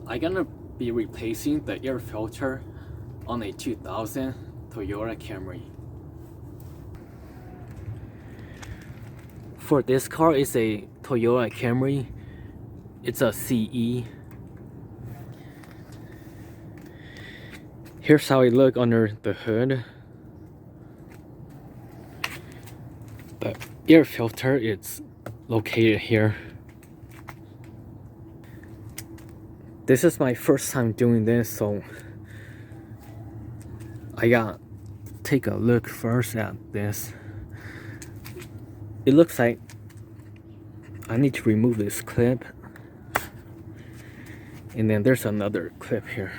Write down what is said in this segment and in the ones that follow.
I'm gonna be replacing the air filter on a 2000 Toyota Camry. For this car, it's a Toyota Camry. It's a CE. Here's how it looks under the hood. The air filter is located here. This is my first time doing this, so I gotta take a look first at this. It looks like I need to remove this clip, and then there's another clip here.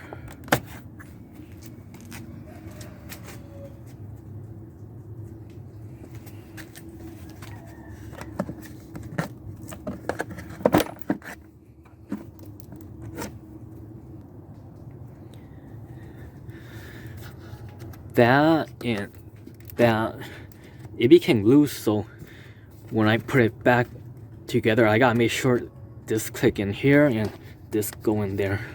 That and that, it became loose, so when I put it back together, I gotta make sure this click in here and this go in there.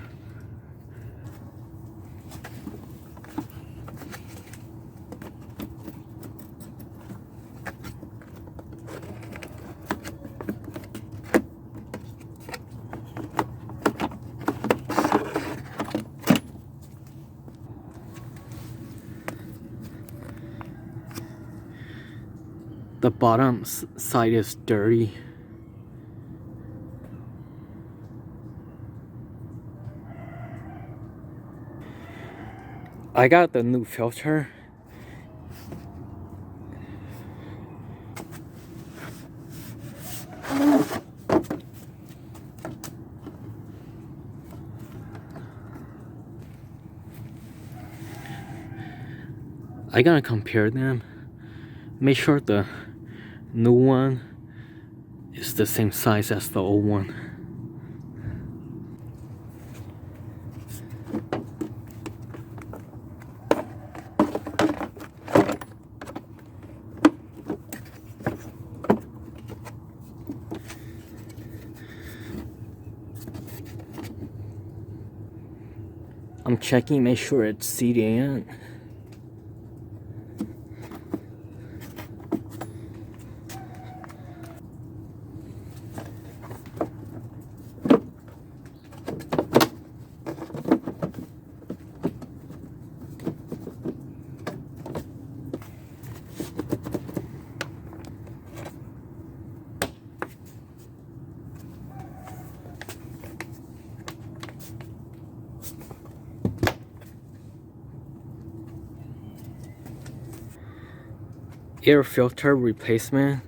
The bottom side is dirty. I got the new filter. I gotta compare them. Make sure the new one is the same size as the old one. I'm checking, make sure it's seated in. Air filter replacement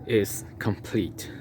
is complete.